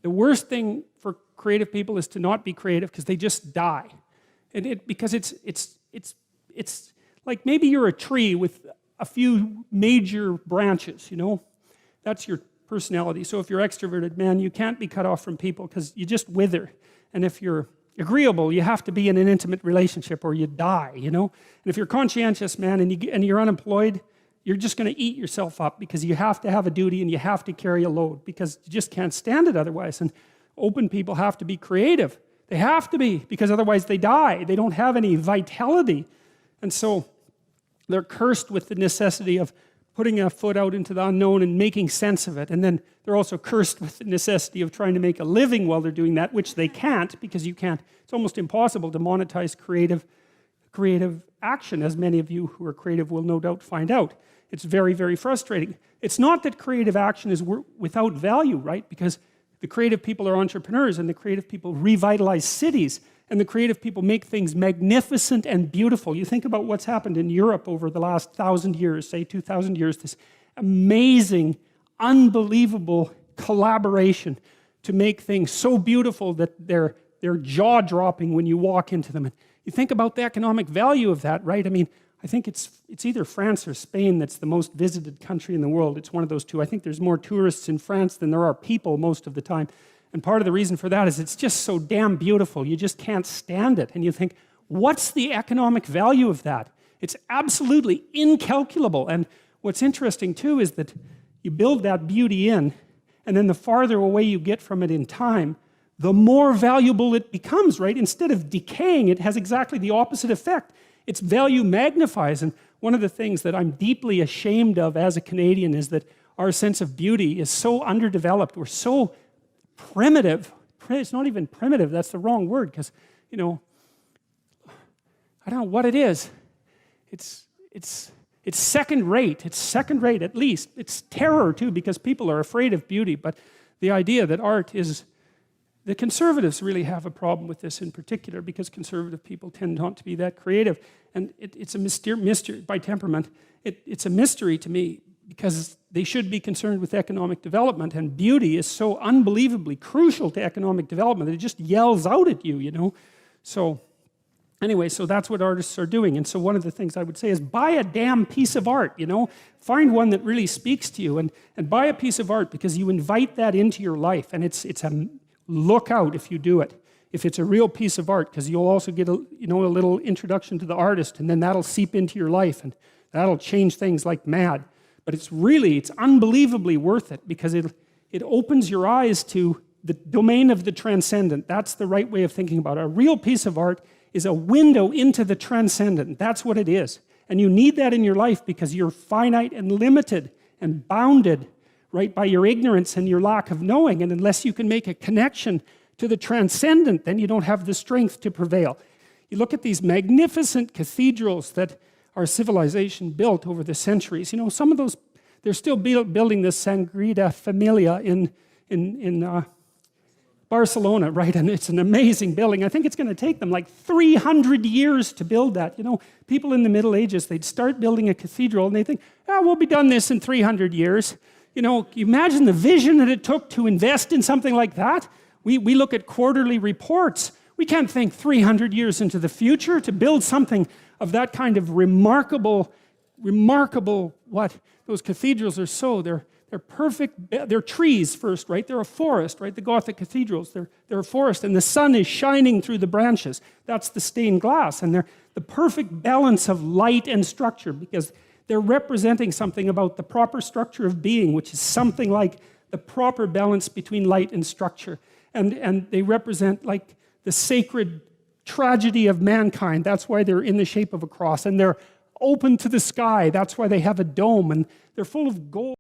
The worst thing for creative people is to not be creative because they just die. Because it's like maybe you're a tree with a few major branches, you know? That's your personality. So if you're extroverted, man, you can't be cut off from people because you just wither. And if you're agreeable, you have to be in an intimate relationship or you die, you know? And if you're conscientious, man, and you're unemployed, you're just going to eat yourself up because you have to have a duty and you have to carry a load because you just can't stand it otherwise. And open people have to be creative. They have to be because otherwise they die. They don't have any vitality. And so they're cursed with the necessity of putting a foot out into the unknown and making sense of it. And then they're also cursed with the necessity of trying to make a living while they're doing that, which they can't because you can't. It's almost impossible to monetize creative action, as many of you who are creative will no doubt find out. It's very, very frustrating. It's not that creative action is without value, right? Because the creative people are entrepreneurs and the creative people revitalize cities and the creative people make things magnificent and beautiful. You think about what's happened in Europe over the last 1,000 years, say 2,000 years, this amazing, unbelievable collaboration to make things so beautiful that they're jaw-dropping when you walk into them. And you think about the economic value of that, right? I mean, I think it's either France or Spain that's the most visited country in the world. It's one of those two. I think there's more tourists in France than there are people most of the time. And part of the reason for that is it's just so damn beautiful. You just can't stand it. And you think, what's the economic value of that? It's absolutely incalculable. And what's interesting too is that you build that beauty in, and then the farther away you get from it in time, the more valuable it becomes, right? Instead of decaying, it has exactly the opposite effect. Its value magnifies. And one of the things that I'm deeply ashamed of as a Canadian is that our sense of beauty is so underdeveloped. We're so primitive. It's not even primitive, that's the wrong word, because, you know, I don't know what it is. It's second rate. It's second rate at least. It's terror too, because people are afraid of beauty. But the idea that art is, the conservatives really have a problem with this in particular, because conservative people tend not to be that creative. And it's a mystery by temperament. It's a mystery to me, because they should be concerned with economic development, and beauty is so unbelievably crucial to economic development that it just yells out at you, you know. So anyway, so that's what artists are doing. And so one of the things I would say is buy a damn piece of art, you know. Find one that really speaks to you and buy a piece of art, because you invite that into your life, and it's a look out if you do it. If it's a real piece of art, because you'll also get a little introduction to the artist, and then that'll seep into your life, and that'll change things like mad. But it's unbelievably worth it, because it opens your eyes to the domain of the transcendent. That's the right way of thinking about it. A real piece of art is a window into the transcendent. That's what it is. And you need that in your life, because you're finite and limited and bounded, right, by your ignorance and your lack of knowing. And unless you can make a connection to the transcendent, then you don't have the strength to prevail. You look at these magnificent cathedrals that our civilization built over the centuries. You know, some of those, they're still building this Sagrada Familia in Barcelona, right? And it's an amazing building. I think it's going to take them like 300 years to build that. You know, people in the Middle Ages, they'd start building a cathedral and they think, oh, we'll be done this in 300 years. You know, you imagine the vision that it took to invest in something like that. We look at quarterly reports. We can't think 300 years into the future to build something of that kind of remarkable, what? Those cathedrals are so, they're perfect, they're trees first, right? They're a forest, right? The Gothic cathedrals, they're a forest, and the sun is shining through the branches. That's the stained glass, and they're the perfect balance of light and structure, because they're representing something about the proper structure of being, which is something like the proper balance between light and structure. And they represent like the sacred tragedy of mankind. That's why they're in the shape of a cross. And they're open to the sky. That's why they have a dome. And they're full of gold.